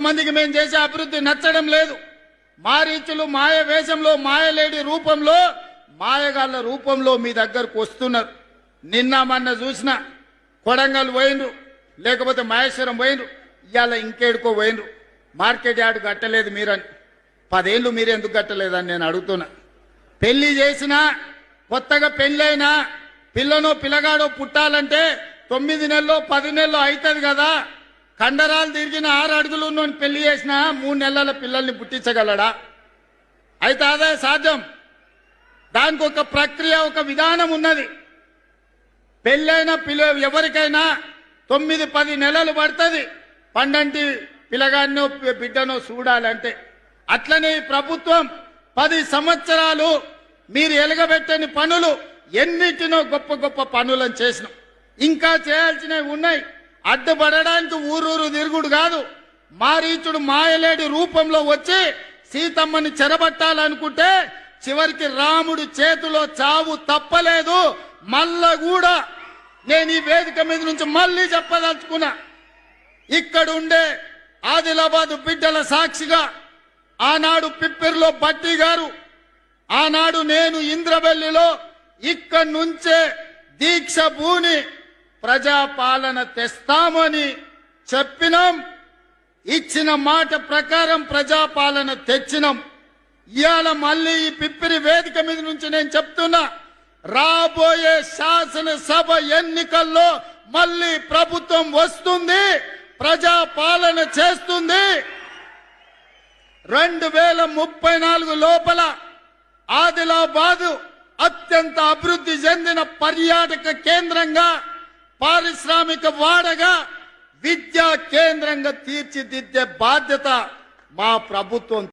మందికి మేము చేసే అభివృద్ధి నచ్చడం లేదు. మారీచులు మాయ వేషంలో, మాయలేడి రూపంలో, మాయగాళ్ళ రూపంలో మీ దగ్గరకు వస్తున్నారు. నిన్న మొన్న చూసిన కొడంగల్ పోయినరు, లేకపోతే మహేశ్వరం పోయినరు, ఇవాళ ఇంకేడుకో పోయినరు. మార్కెట్ యార్డు కట్టలేదు మీరని. 10 ఏళ్ళు మీరు ఎందుకు కట్టలేదని నేను అడుగుతున్నా. పెళ్లి చేసినా, కొత్తగా పెళ్ళైనా పిల్లనో పిల్లగాడో పుట్టాలంటే 9 నెలల్లో 10 నెలల్లో అవుతుంది కదా. కండరాలు తిరిగిన 6 అడుగులు ఉన్నోని పెళ్లి చేసినా 3 నెలల పిల్లల్ని పుట్టించగలడా? అయితే అదే సాధ్యం. దానికి ఒక ప్రక్రియ, ఒక విధానం ఉన్నది. పెళ్ళైన ఎవరికైనా 9-10 నెలలు పడుతుంది పండంటి పిల్లగాడినో బిడ్డనో చూడాలంటే. అట్లనే ప్రభుత్వం 10 సంవత్సరాలు మీరు ఎలగబెట్టని పనులు ఎన్నిటినో గొప్ప గొప్ప పనులను చేసినాం. ఇంకా చేయాల్సినవి ఉన్నాయి. అడ్డుపడడానికి ఊరూరు తిరుగుడు కాదు. మారీచుడు మాయలేడి రూపంలో వచ్చి సీతమ్మని చెరబట్టాలనుకుంటే చివరికి రాముడు చేతిలో చావు తప్పలేదు. మళ్ళా కూడా నేను ఈ వేదిక మీద నుంచి మళ్ళీ చెప్పదలుచుకున్నా, ఇక్కడుండే ఆదిలాబాద్ బిడ్డల సాక్షిగా ఆనాడు పిప్పిరిలో బట్టి గారు, ఆనాడు నేను ఇంద్రవెల్లిలో ఇక్కడి నుంచే దీక్ష భూని ప్రజాపాలన తెస్తామని చెప్పినాం. ఇచ్చిన మాట ప్రకారం ప్రజాపాలన తెచ్చినాం. ఇవాళ మళ్ళీ ఈ పిప్పిరి వేదిక మీద నుంచి నేను చెప్తున్నా, రాబోయే శాసనసభ ఎన్నికల్లో మళ్ళీ ప్రభుత్వం వస్తుంది, ప్రజాపాలన చేస్తుంది. 2034 లోపల ఆదిలాబాదు అత్యంత అభివృద్ధి చెందిన పర్యాటక కేంద్రంగా, పారిశ్రామిక వాడగా, విద్యా కేంద్రంగా తీర్చిదిద్దే బాధ్యత మా ప్రభుత్వం